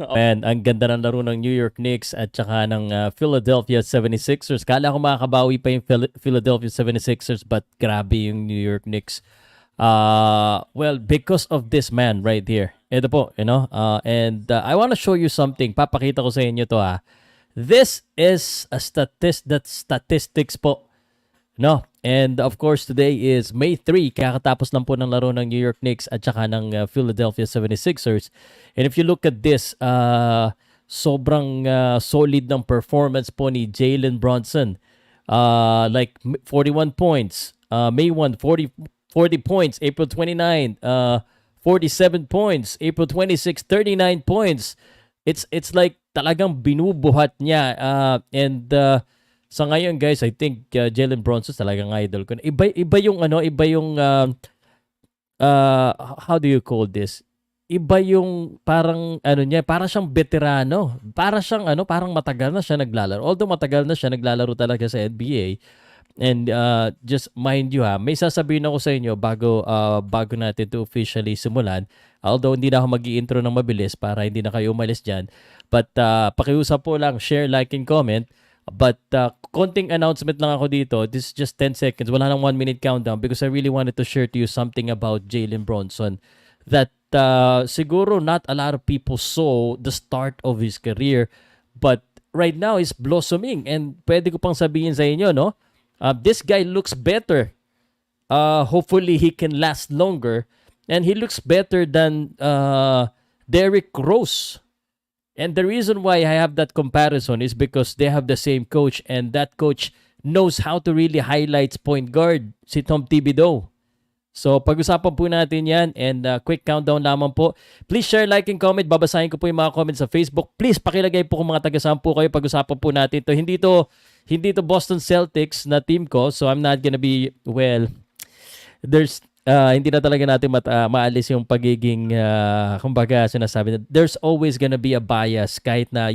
And ang ganda ng laro ng New York Knicks at saka ng Philadelphia 76ers. Kala ko makakabawi pa yung Philadelphia 76ers but grabe yung New York Knicks. Well, because of this man right here. Ito po, and I want to show you something. Papakita ko sa inyo to ha. This is a statistics po. No. And of course, today is May 3. Kakatapos lang po ng laro ng New York Knicks at saka ng Philadelphia 76ers. And if you look at this, sobrang solid ng performance po ni Jalen Brunson. Like 41 points. May 1, 40 points. April 29, 47 points. April 26, 39 points. It's like talagang binubuhat niya. And sa ngayon guys, I think Jalen Brunson talagang idol ko. Iba yung how do you call this? Iba yung parang niya, para siyang veterano. Para siyang parang matagal na siya naglalaro. Although matagal na siya naglalaro talaga sa NBA. And just mind you may sasabihin ako sa inyo bago natin to officially simulan. Although hindi na ako mag-i-intro ng mabilis para hindi na kayo umalis dyan. But pakiusap po lang, share, like, and comment. But konting announcement lang ako dito. This is just 10 seconds. Wala nang 1 minute countdown because I really wanted to share to you something about Jalen Brunson that siguro not a lot of people saw the start of his career, but right now is blossoming. And pwede ko pang sabihin sa inyo, no? This guy looks better. Hopefully he can last longer. And he looks better than Derrick Rose. And the reason why I have that comparison is because they have the same coach and that coach knows how to really highlight point guard, si Tom Thibodeau. So pag-usapan po natin yan and quick countdown lamang po. Please share, like, and comment. Babasahin ko po yung mga comments sa Facebook. Please pakilagay po kung mga taga-saan po kayo. Pag-usapan po natin to. Hindi to Boston Celtics na team ko, so I'm not gonna be, well, there's hindi na talaga natin maalis yung pagiging kumbaga sinasabi na there's always gonna be a bias kahit na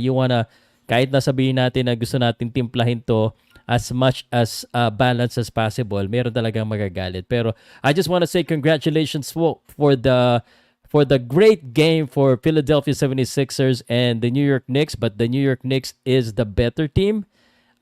kahit na sabihin natin na gusto natin timplahin to as much as balance as possible, meron talagang magagalit. Pero I just want to say congratulations for the great game for Philadelphia 76ers and the New York Knicks, but the New York Knicks is the better team.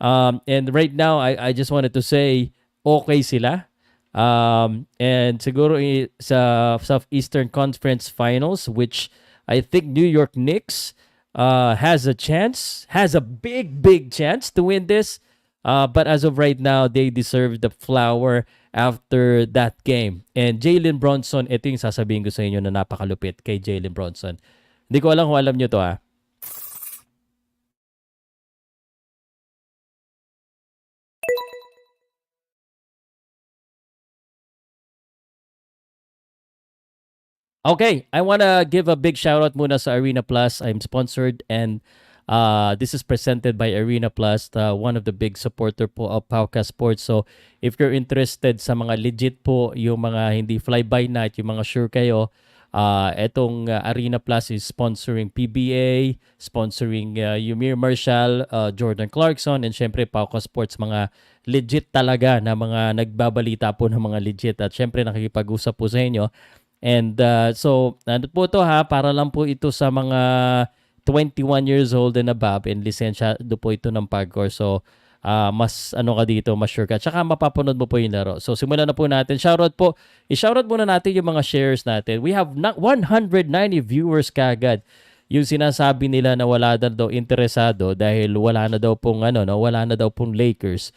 And right now I just wanted to say okay sila. And siguro sa Southeastern Conference Finals, which I think New York Knicks has a big chance to win this. But as of right now, they deserve the flower after that game. And Jalen Brunson, ito yung sasabihin ko sa inyo na napakalupit kay Jalen Brunson. Hindi ko alam kung alam nyo to Okay, I want to give a big shout out muna sa Arena Plus. I'm sponsored and this is presented by Arena Plus, one of the big supporter po of Powcast Sports. So if you're interested sa mga legit po, yung mga hindi fly-by-night, yung mga sure kayo, etong Arena Plus is sponsoring PBA, sponsoring Yumir Marshall, Jordan Clarkson, and syempre Powcast Sports, mga legit talaga na mga nagbabalita po ng mga legit at syempre nakikipag-usap po sa inyo. And so, ano po ito para lang po ito sa mga 21 years old and above and lisensyado po ito ng PAGCOR. So, mas ka dito, mas sure ka. Tsaka mapapanood mo po yung laro. So, simulan na po natin. Shoutout po. I-shoutout muna natin yung mga shares natin. We have 190 viewers kagad. Yung sinasabi nila na wala na daw interesado dahil wala na daw pong wala na daw pong Lakers.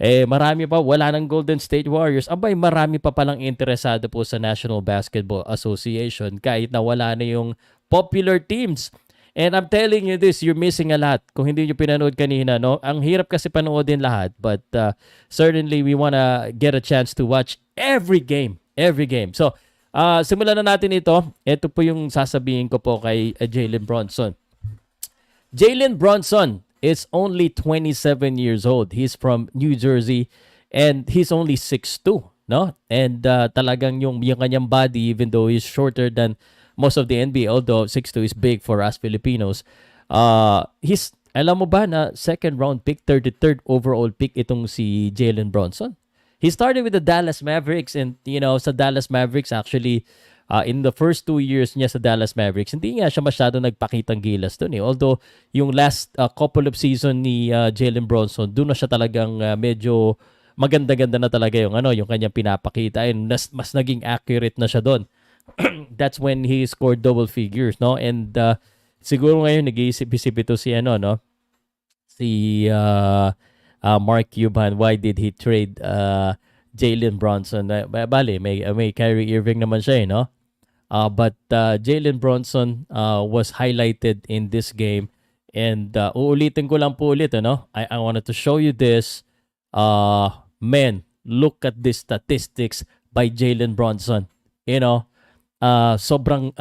Marami pa, wala ng Golden State Warriors. Abay, marami pa palang interesado po sa National Basketball Association kahit na wala na yung popular teams. And I'm telling you this, you're missing a lot kung hindi nyo pinanood kanina, no? Ang hirap kasi panoodin lahat, but certainly we wanna get a chance to watch every game. So, simulan na natin ito. Ito po yung sasabihin ko po kay Jalen Brunson. Jalen Brunson is only 27 years old. He's from New Jersey and he's only 6'2", no? And talagang yung kanyang body, even though he's shorter than most of the NBA, although 6'2" is big for us Filipinos, he's, alam mo ba na second round pick, 33rd overall pick itong si Jalen Brunson? He started with the Dallas Mavericks and sa Dallas Mavericks actually In the first 2 years niya sa Dallas Mavericks, hindi nga siya masyado nagpakitang gilas doon eh. Although, yung last couple of season ni Jalen Brunson, doon na siya talagang medyo maganda-ganda na talaga yung yung kanyang pinapakita, and mas naging accurate na siya doon. That's when he scored double figures, no? And siguro ngayon nag-iisip-isip ito si no? Si Mark Cuban, why did he trade Jalen Brunson? Bale, may Kyrie Irving naman siya, no? But Jalen Brunson was highlighted in this game, and uulitin ko lang po ulit, I wanted to show you this. Man, look at these statistics by Jalen Brunson. Sobrang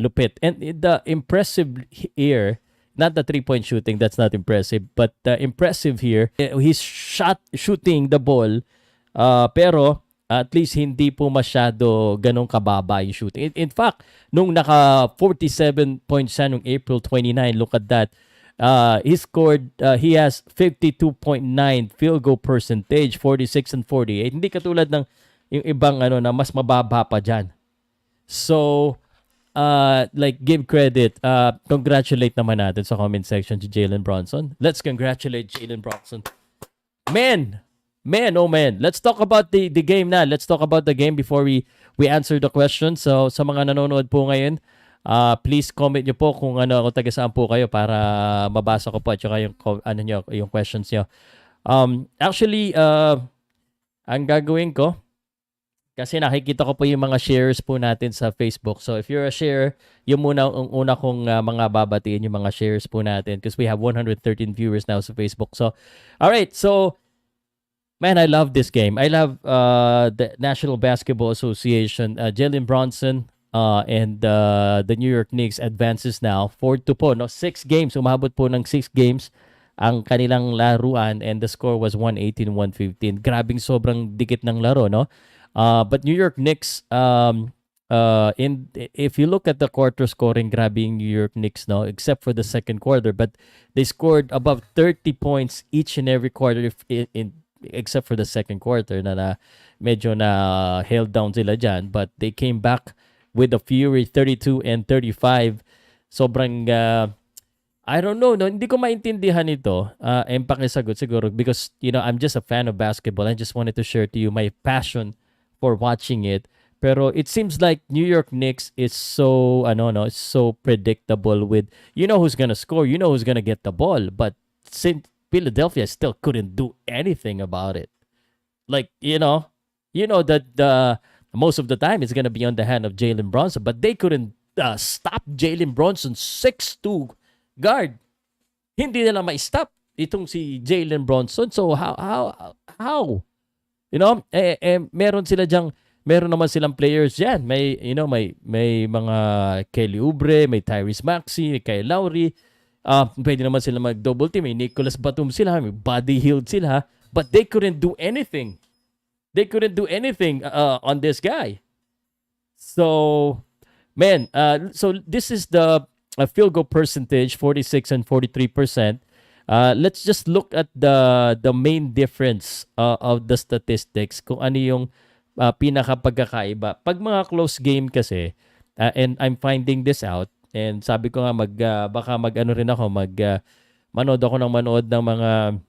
lupit. And the impressive here, not the 3-point shooting, that's not impressive, but impressive here, he's shooting the ball, pero at least hindi po masyado ganong kababa yung shooting. In fact, nung naka 47 points siya nung April 29, look at that. He has 52.9 field goal percentage, 46 and 48. Hindi katulad ng yung ibang na mas mababa pa dyan. So, give credit. Congratulate naman natin sa comment section to Jalen Brunson. Let's congratulate Jalen Brunson. Man, oh man. Let's talk about the game na. Let's talk about the game before we answer the question. So, sa mga nanonood po ngayon, please comment nyo po kung kung taga saan po kayo para mabasa ko po at saka yung questions nyo. Actually, ang gagawin ko, kasi nakikita ko po yung mga shares po natin sa Facebook. So if you're a share, yung una kong mga babatiin yung mga shares po natin, because we have 113 viewers now sa Facebook. So, alright. So, man, I love this game. I love the National Basketball Association. Jalen Brunson and the New York Knicks advances now 4-2 po. 6 games. Umabot po ng 6 games ang kanilang laruan, and the score was 118-115. Grabing sobrang dikit ng laro, no? But New York Knicks, if you look at the quarter scoring, grabe yung New York Knicks, no, except for the second quarter, but they scored above 30 points each and every quarter, except for the second quarter na medyo na held down sila dyan, but they came back with a fury, 32 and 35. Sobrang I don't know, no, hindi ko maintindihan ito. And pakisagot siguro because I'm just a fan of basketball. I just wanted to share to you my passion for watching it. Pero it seems like New York Knicks is so it's so predictable with who's gonna score, who's gonna get the ball, but since Philadelphia still couldn't do anything about it. Like that most of the time it's gonna be on the hand of Jalen Brunson, but they couldn't stop Jalen Brunson 6'2" guard. Hindi nila ma-stop itong si Jalen Brunson. So how? Meron naman silang players diyan. May mga Kelly Oubre, may Tyrese Maxey, may Kyle Lowry. Pwede naman sila mag-double team. May Nicholas Batum sila, may Buddy Hield sila, but they couldn't do anything. They couldn't do anything on this guy. So, man, so this is the field goal percentage, 46 and 43%. Let's just look at the main difference of the statistics, kung ano yung pinaka-pagkakaiba. Pag mga close game kasi, and I'm finding this out, and sabi ko nga baka manood ako ng mga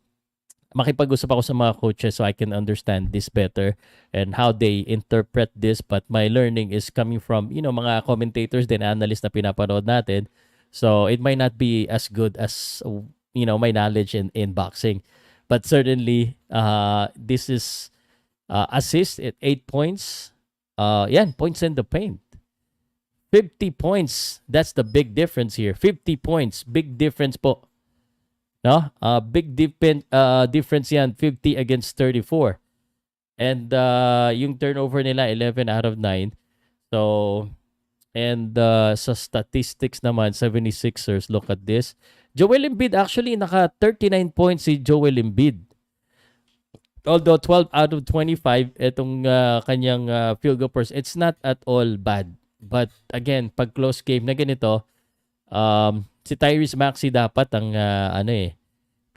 makipag-usap ako sa mga coaches so I can understand this better and how they interpret this, but my learning is coming from mga commentators din, analysts na pinapanood natin. So it might not be as good as my knowledge in boxing, but certainly this is assist at 8 points. Points in the paint. 50 points. That's the big difference here. 50 points, big difference po. No? Big difference yan, 50 against 34. And yung turnover nila 11 out of 9. So and sa statistics naman, 76ers, look at this. Joel Embiid, actually, naka 39 points si Joel Embiid. Although 12 out of 25, itong kanyang field goal percentage, it's not at all bad. But again, pag close game na ganito, si Tyrese Maxey dapat ang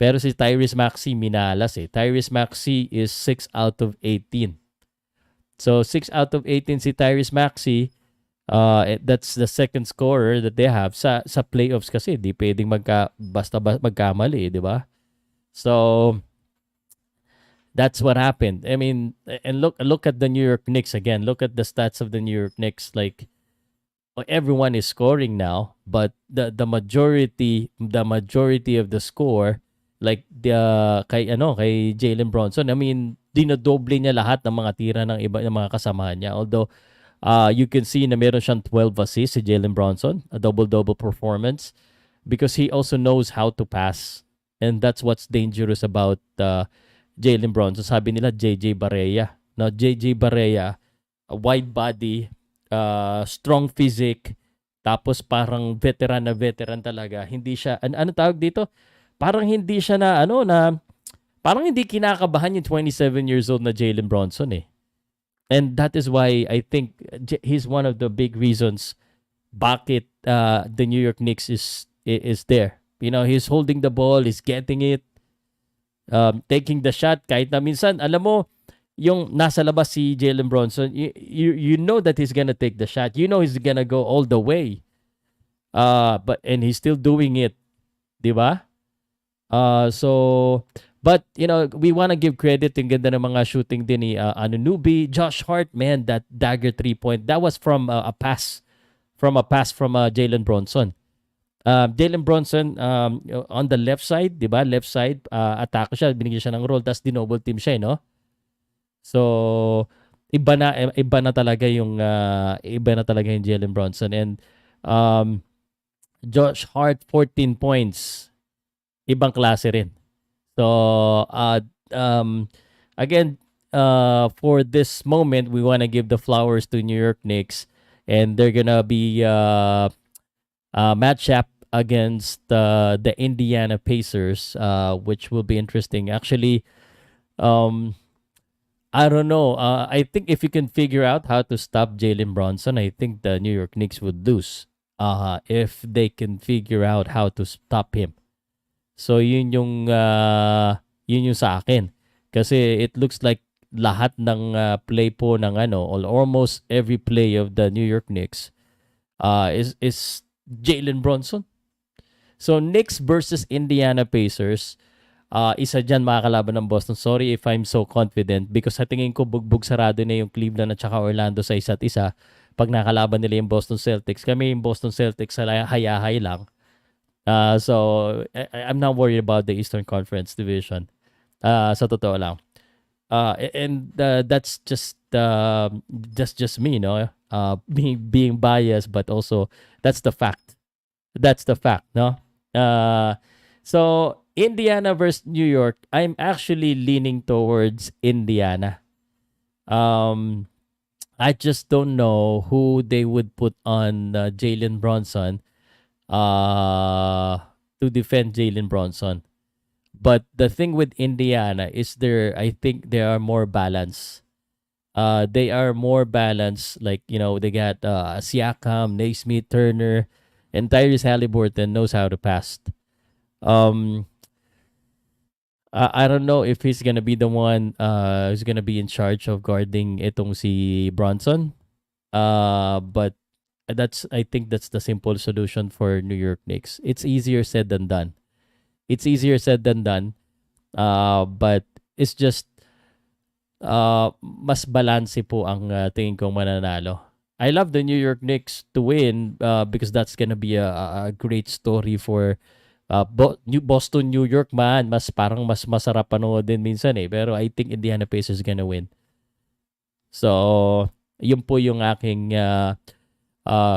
Pero si Tyrese Maxey minalas eh. Tyrese Maxey is 6 out of 18. So 6 out of 18 si Tyrese Maxey. That's the second scorer that they have sa playoffs kasi di pwedeng magkamali, di ba? So that's what happened. I mean, and look at the New York Knicks again. Look at the stats of the New York Knicks. Like everyone is scoring now, but the majority of the score, like kay Jalen Brunson. I mean, dinodoble niya lahat ng mga tira ng iba ng mga kasamahan niya. Although you can see na meron siyang 12 assists si Jalen Brunson, a double-double performance because he also knows how to pass. And that's what's dangerous about Jalen Brunson. Sabi nila JJ Barea. Now, JJ Barea, a wide body, strong physique, tapos parang veteran na veteran talaga. Hindi siya, ano tawag dito? Parang hindi siya parang hindi kinakabahan yung 27 years old na Jalen Brunson eh. And that is why I think he's one of the big reasons bakit the New York Knicks is there. You know, he's holding the ball, he's getting it, taking the shot. Kahit na minsan, alam mo, yung nasa labas si Jalen Brunson, you know that he's gonna take the shot. You know he's gonna go all the way. And he's still doing it. Di ba? But, you know, we want to give credit. Yung ganda ng mga shooting din ni Anunoby. Josh Hart, man, that dagger 3-point. That was from a pass from Jalen Brunson. Jalen Brunson on the left side, di ba? Left side, atake siya. Binigyan siya ng roll, tapos dinoble team siya, no? So, iba na talaga yung Jalen Brunson. And Josh Hart, 14 points. Ibang klase rin. So, again, for this moment, we want to give the flowers to New York Knicks, and they're gonna be match up against the Indiana Pacers, which will be interesting. Actually, I don't know. I think if you can figure out how to stop Jalen Brunson, I think the New York Knicks would lose. If they can figure out how to stop him. So yun yung sa akin. Kasi it looks like lahat ng play po ng or almost every play of the New York Knicks is Jalen Brunson. So Knicks versus Indiana Pacers, isa dyan makakalaban ng Boston. Sorry if I'm so confident because sa tingin ko bugbog sarado na yung Cleveland at saka Orlando sa isa't isa pag nakalaban nila yung Boston Celtics. Kami yung Boston Celtics hayahay lang. So I'm not worried about the Eastern Conference division. Sa totoo lang. And that's just me, no? Being biased, but also that's the fact. That's the fact, no? So Indiana versus New York, I'm actually leaning towards Indiana. I just don't know who they would put on Jalen Brunson to defend Jalen Brunson. But the thing with Indiana is I think they are more balanced. They are more balanced. Like, you know, they got Siakam, Naismith, Turner, and Tyrese Halliburton knows how to pass. I don't know if he's gonna be the one who's gonna be in charge of guarding itong si Brunson. But I think that's the simple solution for New York Knicks. It's easier said than done. But it's just mas balanse po ang tingin kong mananalo. I love the New York Knicks to win because that's gonna be a great story for Boston, New York man. Mas masarap panoodin minsan eh. Pero I think Indiana Pacers gonna win. So, yun po yung aking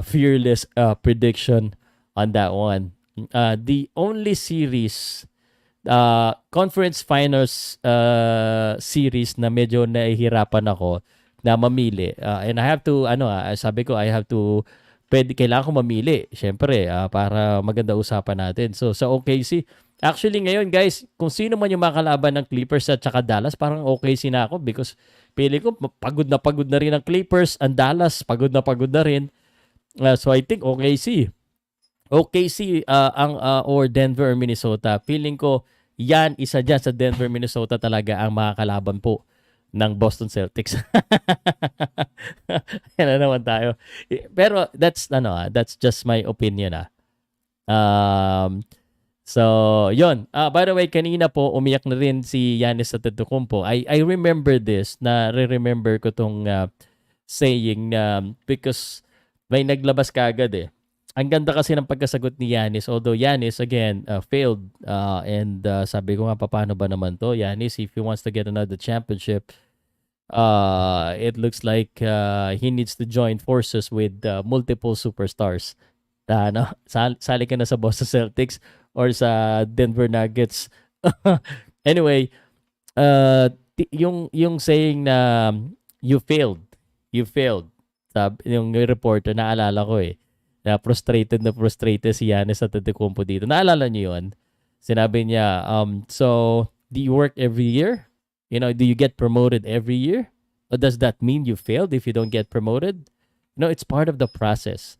fearless prediction on that one. The only series, conference finals series na medyo nahihirapan ako na mamili. And I have to, sabi ko, kailangan ko mamili. Siyempre, para maganda usapan natin. So, sa OKC, actually ngayon guys, kung sino man yung makalaban ng Clippers at saka Dallas, parang OKC na ako because pili ko, pagod na rin ang Clippers, ang Dallas, pagod na rin. So, I think OKC or Denver or Minnesota, feeling ko yan, isa dyan sa Denver, Minnesota talaga ang makakalaban po ng Boston Celtics. Yan na naman tayo. Pero that's just my opinion ah. Um, so, yon. By the way, kanina po umiyak na rin si Giannis Antetokounmpo. I remember this, na re-remember ko tong saying na because may naglabas kaagad eh. Ang ganda kasi ng pagkasagot ni Giannis. Although Giannis, again, failed. And sabi ko nga, paano ba naman to? Giannis, if he wants to get another championship, it looks like he needs to join forces with multiple superstars. Sali ka na sa Boston Celtics or sa Denver Nuggets. Anyway, yung saying na you failed. Sabi, yung reporter, naalala ko eh, na frustrated si Giannis Antetokounmpo dito. Naalala niyo yun? Sinabi niya, so, do you work every year? Do you get promoted every year? Or does that mean you failed if you don't get promoted? It's part of the process.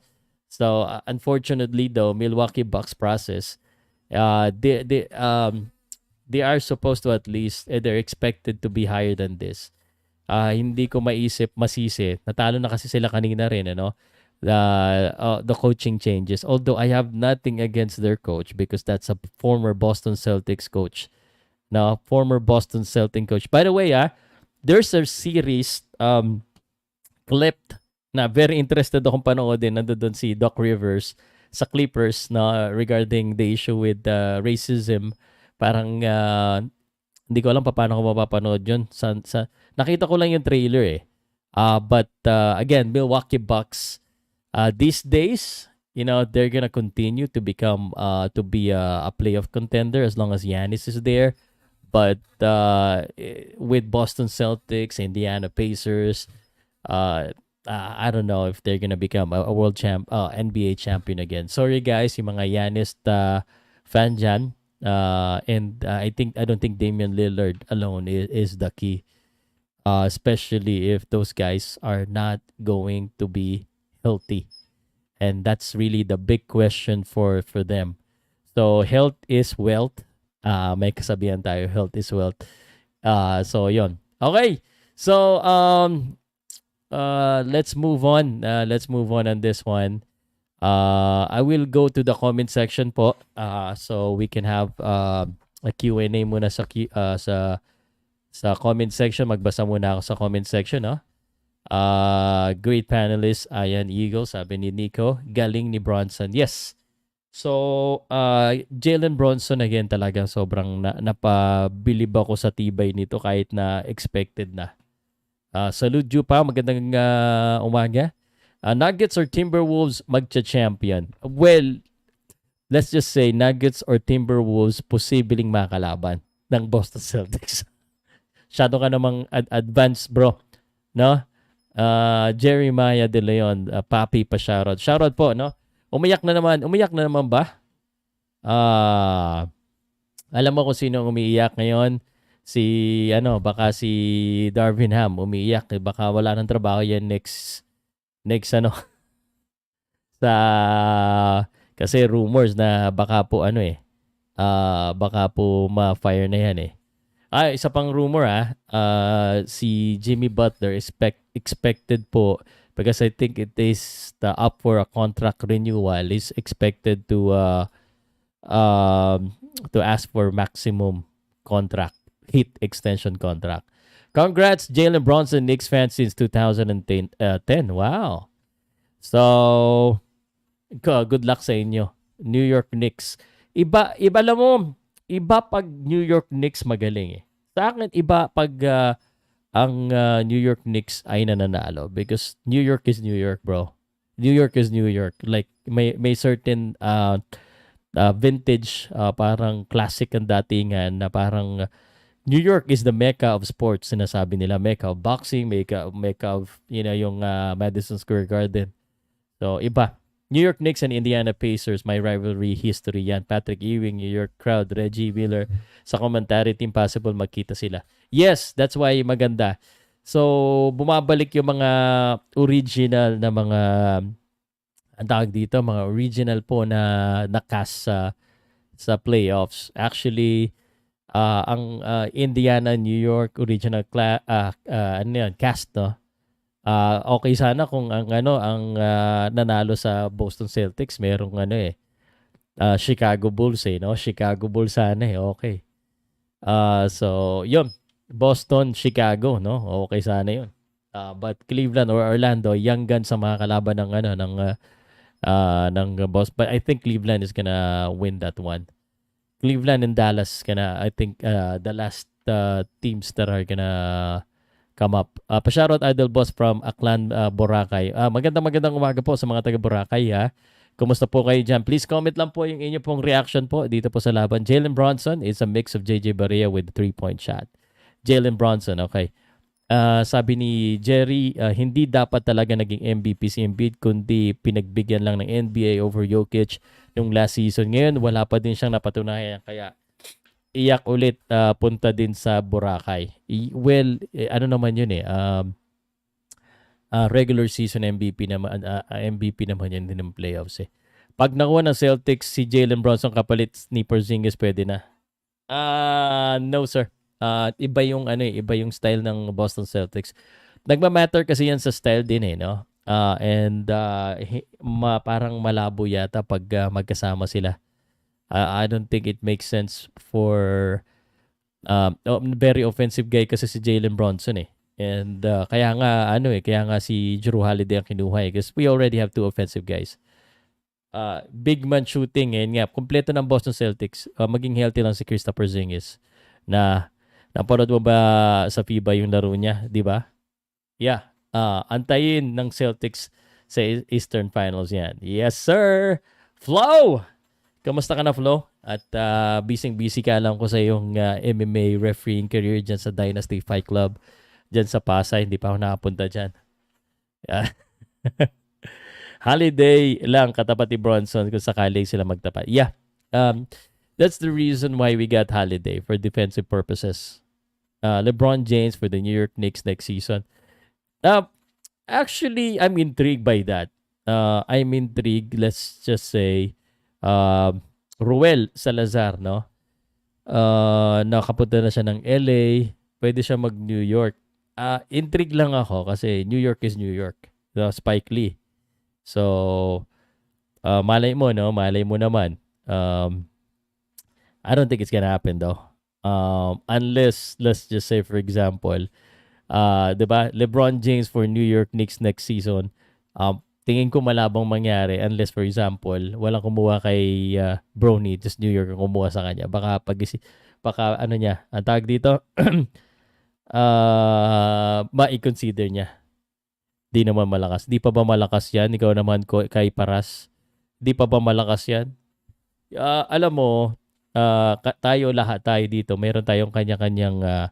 So, unfortunately though, Milwaukee Bucks process, they are supposed to at least, they're expected to be higher than this. Hindi ko masisi. Natalo na kasi sila kanina rin, the coaching changes. Although I have nothing against their coach because that's a former Boston Celtics coach. Now, former Boston Celtics coach. By the way, there's a series clipped na very interested akong panoodin. Nandoon si Doc Rivers sa Clippers na regarding the issue with racism. Parang hindi ko alam paano ko mapapanood yun. Nakita ko lang yung trailer eh. But again, Milwaukee Bucks, these days, they're gonna continue to become to be a playoff contender as long as Giannis is there. But with Boston Celtics, Indiana Pacers, I don't know if they're gonna become a world NBA champion again. Sorry guys, yung mga Giannis fan dyan. And I don't think Damian Lillard alone is the key. Especially if those guys are not going to be healthy. And that's really the big question for them. So, health is wealth. May kasabihan tayo, health is wealth. So, yon. Okay. So, let's move on. Let's move on this one. I will go to the comment section po. So, we can have a Q&A muna sa comment section. Magbasa muna ako sa comment section, no? Great panelist, Ayan Eagle, sabi ni Nico. Galing ni Brunson. Yes. So, Jalen Brunson again talagang sobrang napabilib ako sa tibay nito kahit na expected na. Salud pa, magandang umaga. Nuggets or Timberwolves magcha-champion? Well, let's just say Nuggets or Timberwolves posibleng makalaban ng Boston Celtics. Shadow ka namang advanced, bro. No? Jeremiah De Leon, Papi pa shoutout. Shoutout po, no? Umiyak na naman ba? Alam mo kung sino umiiyak ngayon? Baka si Darvin Ham umiiyak. Baka wala ng trabaho yan next kasi rumors na baka po baka po ma-fire na yan eh. Isa pang rumor si Jimmy Butler expected po, because I think it is up for a contract renewal, is expected to ask for maximum contract, hit extension contract. Congrats, Jalen Brunson, Knicks fan since 2010. Wow. So, good luck sa inyo. New York Knicks. Iba lang mo, iba pag New York Knicks magaling eh. Sa akin, iba pag ang New York Knicks ay nananalo. Because New York is New York, bro. New York is New York. Like, may certain vintage, parang classic ang datingan na parang New York is the mecca of sports. Sinasabi nila, mecca of boxing, mecca of, yung Madison Square Garden. So, iba. New York Knicks and Indiana Pacers, may rivalry history yan. Patrick Ewing, New York crowd, Reggie Miller. Sa commentary team, possible magkita sila. Yes, that's why maganda. So, bumabalik yung mga original na mga, ang tawag dito, mga original po na cast sa playoffs. Actually, Indiana, New York original ano yun, cast, no? Okay sana kung ang nanalo sa Boston Celtics merong Chicago Bulls no? Chicago Bulls sana okay. So yun, Boston, Chicago, no? Okay sana yun. But Cleveland or Orlando, young guns sa mga kalaban ng boss. But I think Cleveland is gonna win that one. Cleveland and Dallas gonna, I think, the last teams that are gonna come up. Pa-shoutout Idol Boss from Aklan, Boracay. Magandang umaga po sa mga taga Boracay, ha. Kumusta po kayo dyan? Please comment lang po yung inyo pong reaction po dito po sa laban. Jalen Brunson is a mix of JJ Barea with 3-point shot. Jalen Brunson, okay. Sabi ni Jerry, hindi dapat talaga naging MVP si Embiid, kundi pinagbigyan lang ng NBA over Jokic yung last season. Ngayon, wala pa din siyang napatunayan. Kaya iyak ulit, punta din sa Boracay. Ano naman yun regular season MVP naman, MVP naman yan din ng playoffs eh. Pag nakuha ng Celtics si Jalen Brunson kapalit ni Porzingis, pwede na. No sir. Iba yung iba yung style ng Boston Celtics. Nagma-matter kasi yan sa style din no. And parang malabo yata pag magkasama sila. I don't think it makes sense for very offensive guy kasi si Jalen Brunson eh. And kaya nga si Jrue Holiday ang kinuha because we already have two offensive guys. Big man shooting nga kumpleto ng Boston Celtics. Maging healthy lang si Kristaps Porzingis. Napanood mo ba sa FIBA yung laro niya, di ba? Yeah. Antayin ng Celtics sa Eastern Finals yan. Yes, sir! Flow! Kamusta ka na, Flo? At busy ka lang ko sa iyong MMA refereeing career dyan sa Dynasty Fight Club dyan sa Pasay. Hindi pa ako nakapunta dyan. Holiday lang katapat ni Bronson kung sakali sila magtapat. Yeah. That's the reason why we got Holiday for defensive purposes. LeBron James for the New York Knicks next season. Actually, I'm intrigued by that. I'm intrigued, let's just say, Ruel Salazar, no? Nakapunta na siya ng LA. Pwede siya mag-New York. Intrigued lang ako kasi New York is New York. Spike Lee. So, malay mo, no? Malay mo naman. I don't think it's gonna happen though. Unless, let's just say, for example, diba? LeBron James for New York Knicks next season. Tingin ko malabang mangyari unless, for example, walang kumuha kay Bronny, just New York ang kumuha sa kanya. Baka ano niya, ang tawag dito, ma-consider niya. Di naman malakas. Di pa ba malakas yan? Ikaw naman kay Paras. Di pa ba malakas yan? Alam mo, tayo lahat, tayo dito, meron tayong kanya-kanyang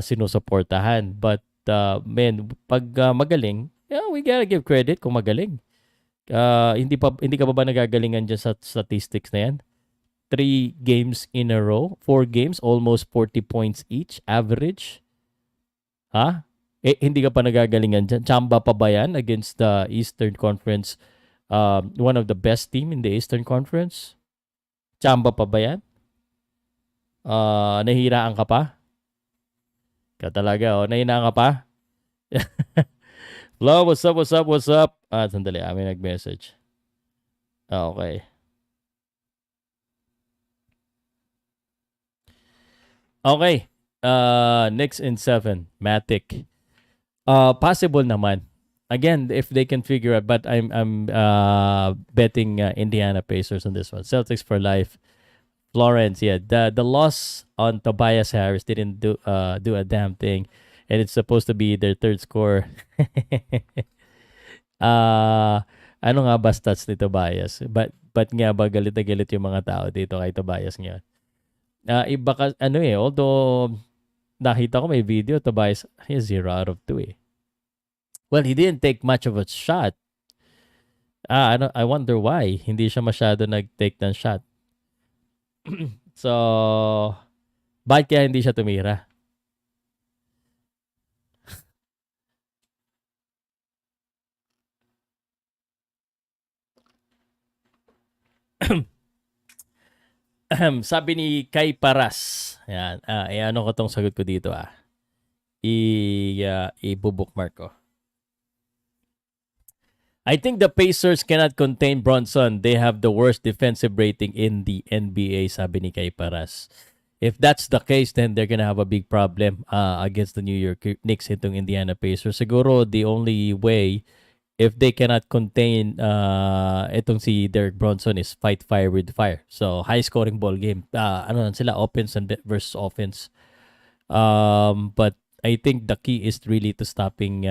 sinusuportahan. But, pag magaling, we gotta give credit kung magaling. Hindi ka ba nagagalingan dyan sa statistics na yan? 3 games in a row, 4 games, almost 40 points each, average. Hindi ka pa nagagalingan dyan. Chamba pa ba yan against the Eastern Conference, one of the best team in the Eastern Conference? Chamba pa ba yan? Nahihiraan ka pa? Ka talaga, nahihiraan ka pa? Hello, what's up? Sandali, may nag-message. Okay. Okay. Knicks in 7. Matic. Possible naman. Again, if they can figure out, but I'm betting Indiana Pacers on this one. Celtics for life. Florence, yeah. The loss on Tobias Harris didn't do a damn thing. And it's supposed to be their third score. Ano nga ba stats ni Tobias? But nga ba galit na galit yung mga tao dito kay Tobias ngayon? Iba ka, although nakita ko may video, Tobias, he's 0 out of 2 Well, he didn't take much of a shot. I wonder why. Hindi siya masyado nag-take ng shot. So, bakit kaya hindi siya tumira? Sabi ni Kay Paras, Yan. Ano ko tong sagot ko dito I-bookmark ko. I think the Pacers cannot contain Brunson. They have the worst defensive rating in the NBA, sabi ni Kay Paras. If that's the case, then they're gonna have a big problem against the New York Knicks itong Indiana Pacers. Siguro the only way if they cannot contain itong si Derek Brunson is fight fire with fire. So high scoring ball game. Ano lang sila, offense and versus offense. But I think the key is really to stopping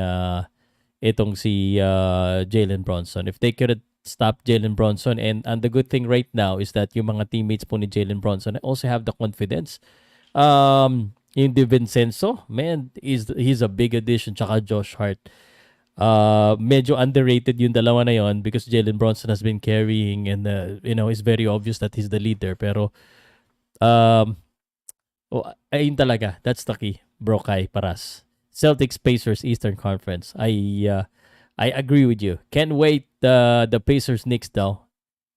itong si Jalen Brunson. If they could stop Jalen Brunson, and the good thing right now is that yung mga teammates po ni Jalen Brunson also have the confidence. Yung DiVincenzo, man, he's a big addition. Tsaka Josh Hart. Medyo underrated yung dalawa na yon because Jalen Brunson has been carrying and it's very obvious that he's the leader. Pero ayun talaga, that's the key, bro. Kay Paras. Celtics Pacers Eastern Conference. I agree with you. Can't wait the Pacers Knicks though.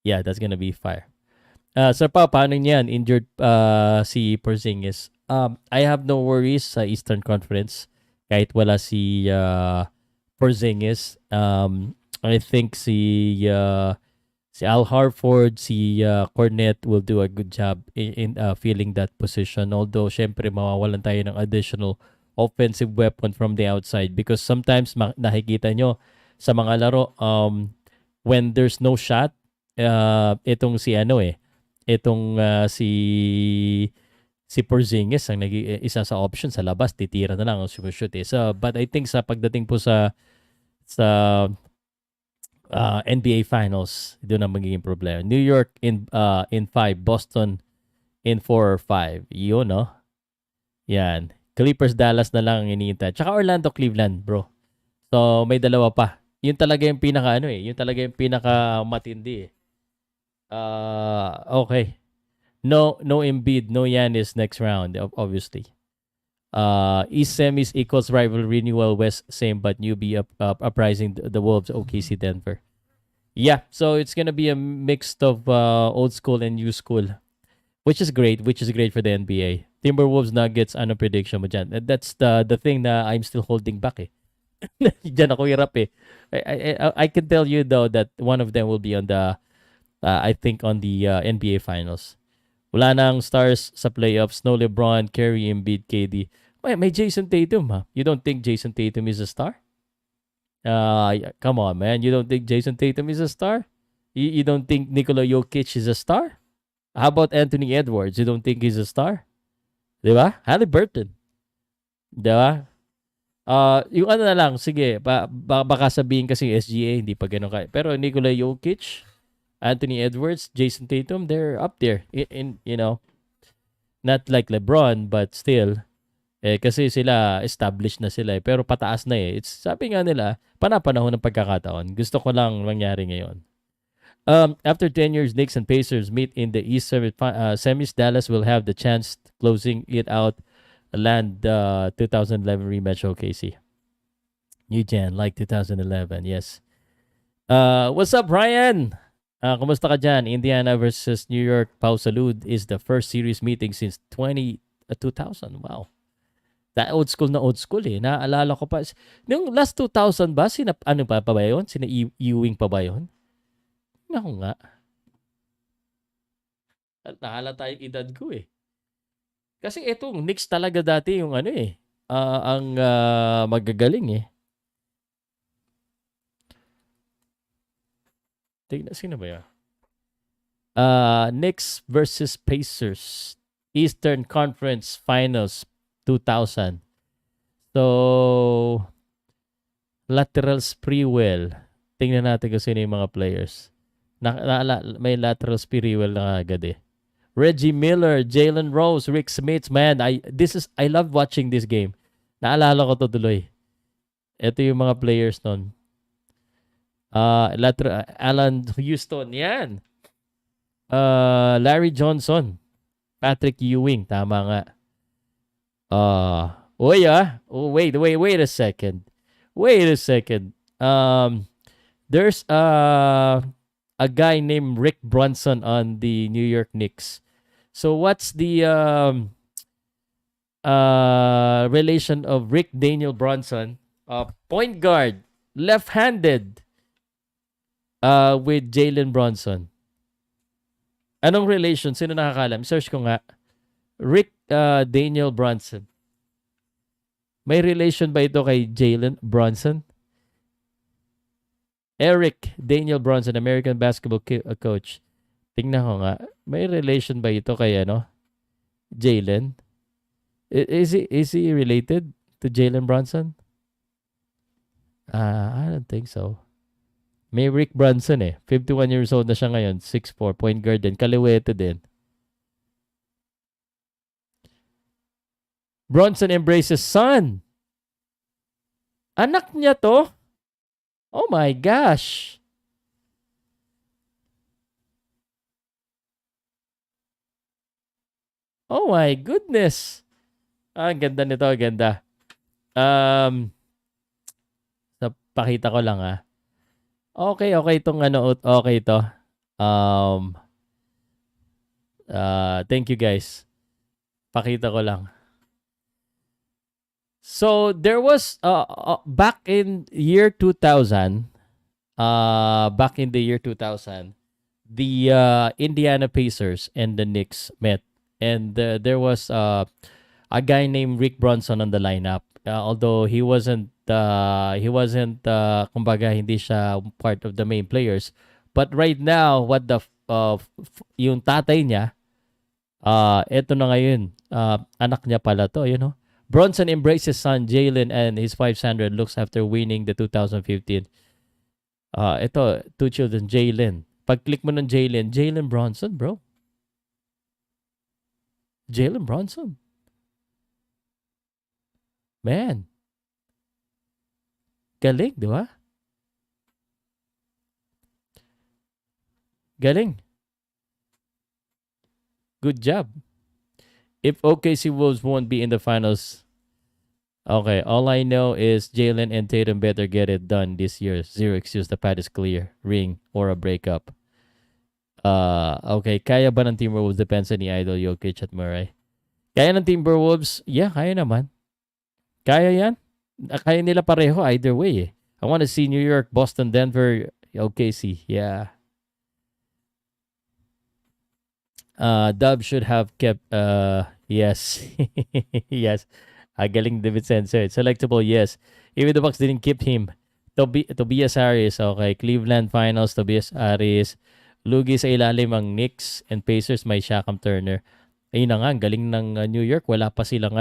Yeah, that's gonna be fire. Sir Pa, paano niyan? Injured si Porzingis. I have no worries sa Eastern Conference kahit wala si Porzingis. I think si Al Horford, si Cornet will do a good job in filling that position. Although, syempre, mawawalan tayo ng additional offensive weapon from the outside because sometimes nakikita nyo sa mga laro when there's no shot itong si si Porzingis ang isa sa option sa labas, titira na lang o shoot so but I think sa pagdating po sa NBA Finals, doon ang magiging problema. New York in 5, Boston in 4 or 5. Yun, no? Yan. Clippers, Dallas na lang ang iniintay. Tsaka Orlando, Cleveland, bro. So, may dalawa pa. Yun talaga yung yun talaga yung pinaka matindi okay. No Embiid, no Giannis next round, obviously. East semis equals rival renewal, West same but newbie uprising the Wolves, OKC, Denver. Yeah, so it's gonna be a mix of old school and new school, which is great for the NBA. Timberwolves, Nuggets, ano prediction mo dyan? That's the thing na I'm still holding back Diyan ako hirap I can tell you though that one of them will be on the I think on the NBA Finals. Wala nang stars sa playoffs. No LeBron, Curry, Embiid, KD. May Jason Tatum You don't think Jason Tatum is a star? Come on, man. You don't think Jason Tatum is a star? You don't think Nikola Jokic is a star? How about Anthony Edwards? You don't think he's a star? Diba? Halliburton. Diba? Yung ano na lang, sige, baka sabihin kasi SGA, hindi pa ganun kaya. Pero Nikola Jokic, Anthony Edwards, Jason Tatum, they're up there. In not like LeBron, but still, kasi sila, established na sila pero pataas na It's, sabi nga nila, panapanahon ng pagkakataon. Gusto ko lang mangyari ngayon. After 10 years, Knicks and Pacers meet in the East semis. Dallas will have the chance closing it out. Land 2011 rematch OKC. New Gen, like 2011, yes. What's up, Ryan? Kumusta ka dyan? Indiana versus New York. Salud is the first series meeting since 2000. Wow. That old school Naalala ko pa. Nung last 2000 ba? Ano pa ba yun? Sina Ewing pa ba yun? Ako nga. Nahalata yung edad ko Kasi itong Knicks talaga dati yung ang magagaling Tignan, sino ba yan? Knicks versus Pacers. Eastern Conference Finals 2000. So, lateral Sprewell. Tingnan natin kung sino yung mga players. May lateral Sprewell na agad Reggie Miller, Jalen Rose, Rick Smith, man, I love watching this game. Naalala ko to tuloy. Ito yung mga players nun. Alan Houston, yan. Larry Johnson, Patrick Ewing, tama nga. Wait a second. There's a guy named Rick Brunson on the New York Knicks. So what's the relation of Rick Daniel Brunson, point guard, left-handed, with Jalen Brunson. Anong relation? Sino nakakalam? Search ko nga. Rick Daniel Brunson. May relation ba ito kay Jalen Brunson? Eric Daniel Brunson, American basketball coach. Tingnan ko nga. May relation ba ito kay Jalen? Is he related to Jalen Brunson? I don't think so. May Rick Brunson 51 years old na siya ngayon. 6'4", point guard din. Kaliwete din. Brunson embraces son. Anak niya to? Oh my gosh. Oh my goodness. Ang ganda nito, ganda. Pakita ko lang Okay itong okay ito. Thank you guys. Pakita ko lang. So there was back in year 2000, back in the year 2000, the Indiana Pacers and the Knicks met, and there was a guy named Rick Brunson on the lineup. Although he wasn't kumbaga hindi siya part of the main players, but right now yung tatay niya, eto na ngayon, anak niya pala to, Brunson embraces son Jalen and his 500 looks after winning the 2015. Ito, two children, Jalen. Pag-click mo ng Jalen Brunson, bro. Jalen Brunson. Man. Galing, di ba? Galing. Good job. If OKC Wolves won't be in the finals, okay, all I know is Jalen and Tatum better get it done this year. Zero excuse, the path is clear. Ring or a breakup. Okay, kaya ba ng Timberwolves? Depends ni Idol, Jokic at Murray. Kaya ng Timberwolves? Yeah, kaya naman. Kaya yan. Kaya nila pareho either way. I want to see New York, Boston, Denver, OKC. Yeah. Dub should have kept yes. Yes. Galing David Sensor. Selectable, yes. Even the Bucks didn't keep him. Tobias Harris, okay. Cleveland Finals, Tobias Harris. Lugi sa ilalim ang Knicks and Pacers, may Shakam Turner. Ayun na nga, galing ng New York. Wala pa silang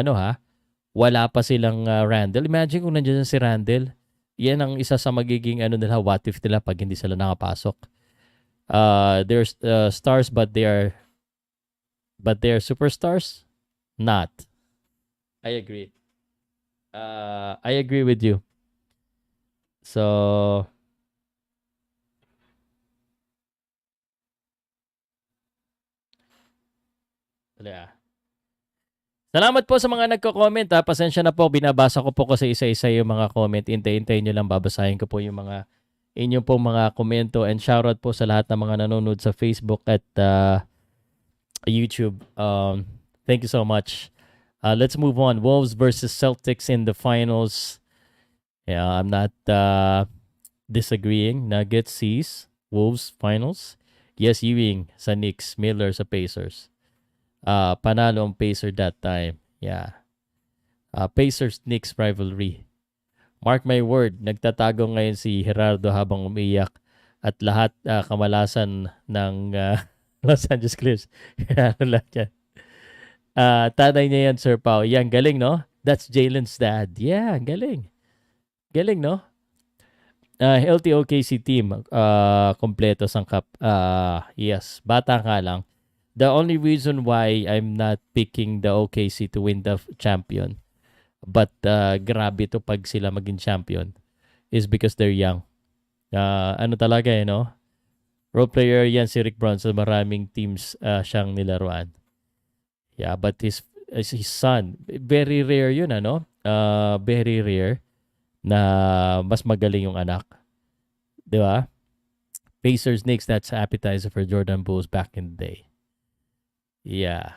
Wala pa silang Randall. Imagine kung nandiyan si Randall. Yan ang isa sa magiging nila, what if nila pag hindi sila nakapasok. They're stars but they are superstars? Not. I agree. I agree with you. So, yeah. Salamat po sa mga nagko-comment. Pasensya na po, binabasa ko po kasi isa-isa yung mga comment. Hintay-hintay nyo lang, babasahin ko po yung mga inyong pong mga komento, and shoutout po sa lahat ng mga nanonood sa Facebook at YouTube. Thank you so much. Let's move on. Wolves versus Celtics in the finals. Yeah, I'm not disagreeing. Nuggets sees Wolves finals. Yes, Ewing sa Knicks, Miller sa Pacers. Panalo ang Pacer that time. Yeah. Pacers-Knicks rivalry. Mark my word, nagtatago ngayon si Gerardo habang umiiyak at lahat kamalasan ng Los Angeles Clippers. Tanay niya yan, Sir Pao. Yan, galing, no? That's Jalen's dad. Yeah, galing. Galing, no? Healthy OKC team. Kompleto sangkap. Yes, bata nga lang. The only reason why I'm not picking the OKC to win the champion, but grabe to pag sila maging champion, is because they're young. Talaga no? Role player yan si Rick Brunson. Maraming teams siyang nilaruan. Yeah, but his son, very rare yun, very rare na mas magaling yung anak. Di ba? Pacers, Knicks, that's appetizer for Jordan Bulls back in the day. Yeah.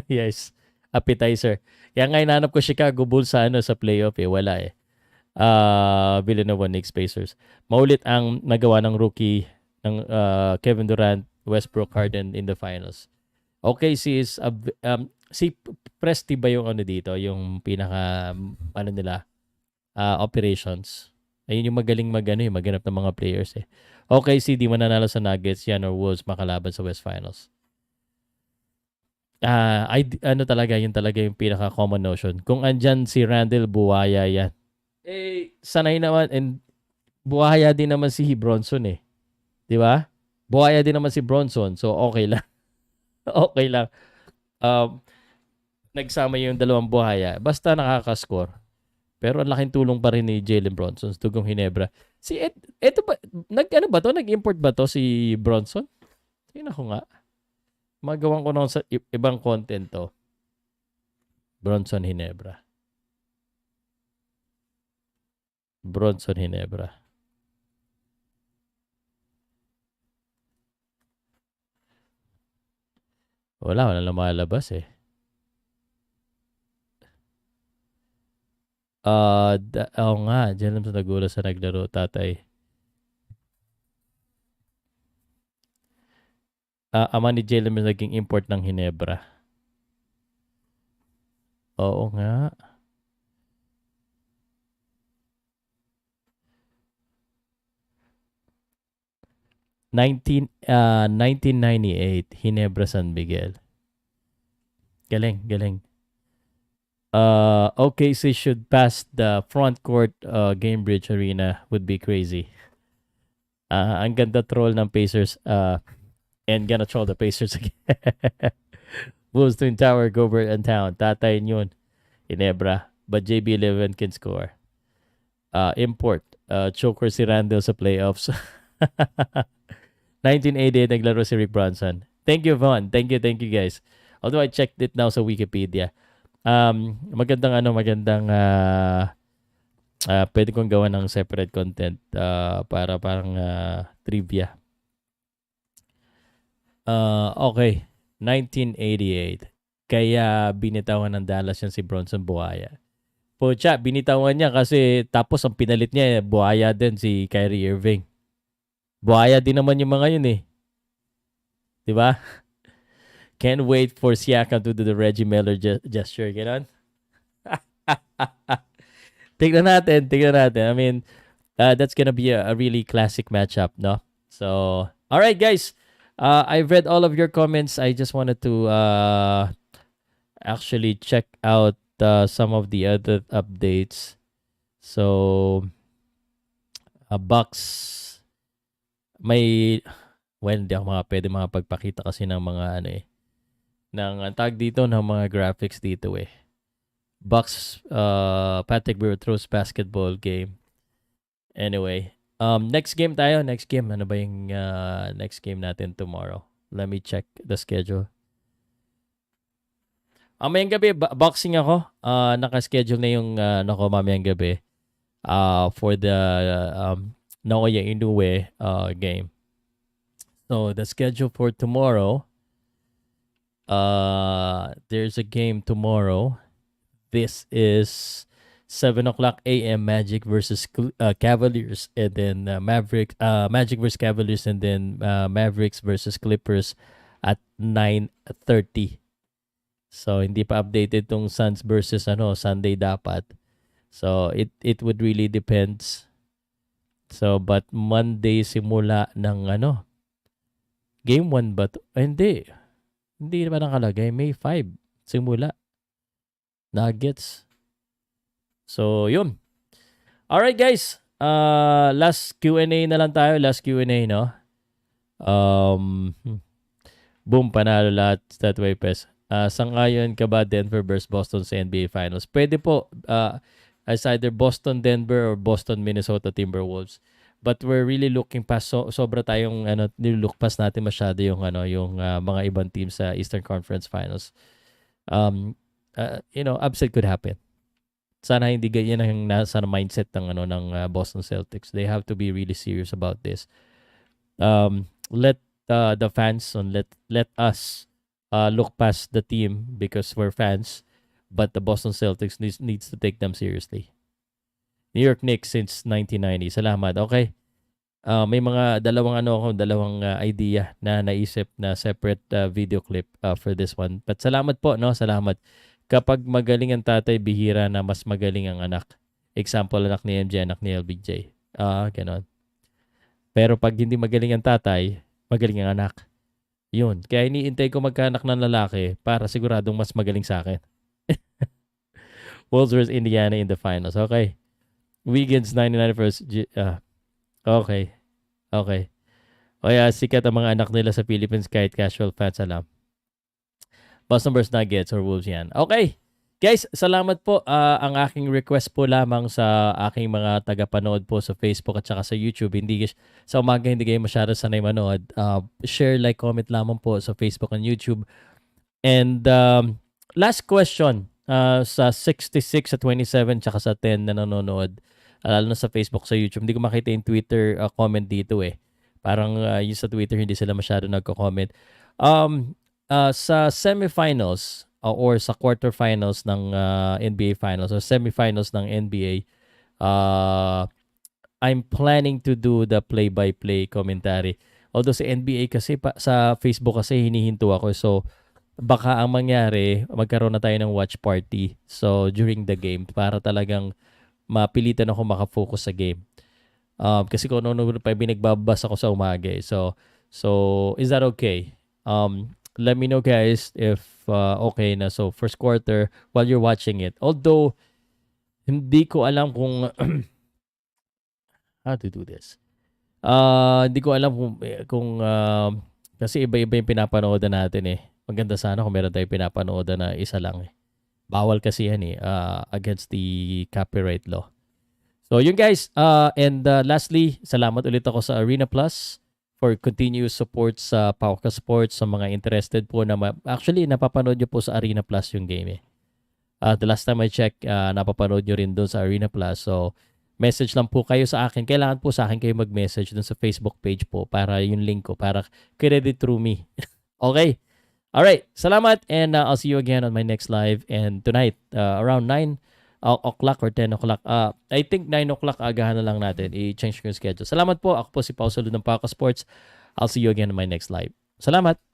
Yes. Appetizer. Kaya nga hinanap ko Chicago Bulls sa sa playoff wala eh. Villanova Knicks Pacers. Maulit ang nagawa ng rookie ng Kevin Durant, Westbrook, Harden in the finals. Okay, si Presti ba yung dito, yung pinaka nila operations. Ayun yung magaling maganap ng mga players eh. Okay, si di mananalo sa Nuggets yan or Wolves makalaban sa West Finals. Talaga, yun talaga yung pinaka-common notion. Kung andyan si Randall, buwaya yan. Sanay naman, and buwaya din naman si Brunson eh. Di ba? Buwaya din naman si Brunson, so okay lang. Okay lang. Nagsama yung dalawang buhaya. Basta nakaka-score. Pero ang laking tulong pa rin ni Jalen Brunson sa Tugong Hinebra. Eto ba, ba to? Nag-import ba to si Brunson? Tingnan ko nga. Magawan ko na sa ibang content to. Brunson Hinebra. Brunson Hinebra. Wala lang malabas eh. Oo nga, dyan lang sa nagulat sa naglaro, tatay. Ama ni Jalen naging import ng Hinebra. Oo nga. Uh, 1998, Hinebra San Miguel. Galing. OKC should pass the front court Gamebridge Arena would be crazy. Ang ganda troll ng Pacers and gonna troll the Pacers again. Wolves Twin Tower, Gobert and Town. Tatay yun. Hinebra. But JB11 can score. Import. Choker si Randall sa playoffs. 1988, naglaro si Rick Brunson. Thank you, Vaughn. Thank you guys. Although I checked it now sa Wikipedia. Magandang pwede kong gawa ng separate content para parang trivia. Okay. 1988. Kaya binitawan ng Dallas yan si Bronson Buhaya. Pucha, binitawan niya kasi tapos ang pinalit niya Buhaya din si Kyrie Irving. Buhaya din naman yung mga yun eh. Diba? Can't wait for Siakam to do the Reggie Miller gesture. Ganon? Tignan natin. I mean, that's gonna be a really classic matchup, no? So, all right, guys. I've read all of your comments. I just wanted to actually check out some of the other updates. So, Bucks hindi ako pwede pagpakita kasi ng mga ng tag dito ng mga graphics dito eh. Bucks Patrick Bertros basketball game. Anyway, next game tayo. Ano ba yung next game natin tomorrow? Let me check the schedule. Mamayang gabi, boxing ako. Naka-schedule na yung mamayang gabi for the Naoya Inoue game. So, the schedule for tomorrow, there's a game tomorrow. This is 7 o'clock a.m. Magic versus Cavaliers, and then Magic versus Cavaliers, and then Mavericks versus Clippers at 9:30. So, hindi pa updated tong Suns versus Sunday dapat. So, it would really depends. So, but Monday simula ng Game 1 ba to? Hindi. Hindi naman nakalagay. May 5 simula. Nuggets. So, yun. Alright, guys. Last Q&A na lang tayo. Last Q&A, no? Boom, panalo lahat. Statway Pes. Sangayon ka ba Denver versus Boston sa NBA Finals? Pwede po. As either Boston, Denver, or Boston, Minnesota Timberwolves. But we're really looking past sobra tayong nilook past natin masyado yung yung mga ibang teams sa Eastern Conference Finals. Upset could happen. Sana hindi ganyan ang nasa mindset ng ng Boston Celtics. They have to be really serious about this. Let the fans let us look past the team because we're fans, but the Boston Celtics needs to take them seriously. New York Knicks since 1990. Salamat. Okay. May mga dalawang idea na naisip na separate video clip for this one. But salamat po, no? Salamat. Kapag magaling ang tatay, bihira na mas magaling ang anak. Example, anak ni MJ, anak ni LBJ. Ganon. Pero pag hindi magaling ang tatay, magaling ang anak. Yun. Kaya iniintay ko magkaanak ng lalaki para siguradong mas magaling sa akin. Wolves vs. Indiana in the finals. Okay. Wiggins 99 first. Okay. Okay. O sikat ang mga anak nila sa Philippines kahit casual fans alam. Boston vs. Nuggets or Wolves yan. Okay. Guys, salamat po. Ang aking request po lamang sa aking mga tagapanood po sa Facebook at saka sa YouTube. Hindi sa umaga hindi kayo masyado sanay manood. Share, like, comment lamang po sa Facebook and YouTube. And last question sa 66 sa 27 tsaka sa 10 na nanonood. Lalo na sa Facebook, sa YouTube. Hindi ko makita yung Twitter comment dito eh. Parang yung sa Twitter hindi sila masyado nagko-comment. Sa semifinals or sa quarterfinals ng NBA Finals or semifinals ng NBA, I'm planning to do the play-by-play commentary. Although sa NBA kasi, sa Facebook kasi hinihinto ako. So, baka ang mangyari, magkaroon na tayo ng watch party. So, during the game, para talagang mapilitan ako makafocus sa game. Kasi kung ano pa binagbabas ako sa umaga eh. So, is that okay? Let me know guys if okay na. So, first quarter while you're watching it. Although, hindi ko alam kung how to do this. Hindi ko alam kung kasi iba-iba yung pinapanood natin eh. Maganda sana kung meron tayong pinapanood na isa lang eh. Bawal kasi yan eh. Against the copyright law. So, yun guys. And lastly, salamat ulit ako sa Arena Plus for continuous support sa Powcast Sports, sa mga interested po na actually napapanood nyo po sa Arena Plus yung game eh. The last time I checked, napapanood nyo rin doon sa Arena Plus. So, message lang po kayo sa akin. Kailangan po sa akin kayo mag-message doon sa Facebook page po para yung link ko, para credit through me. Okay? Alright. Salamat and I'll see you again on my next live. And tonight, around 9 o'clock or 10 o'clock. I think 9 o'clock agahan na lang natin. I-change ko yung schedule. Salamat po. Ako po si Salud ng Powcast Sports. I'll see you again in my next live. Salamat.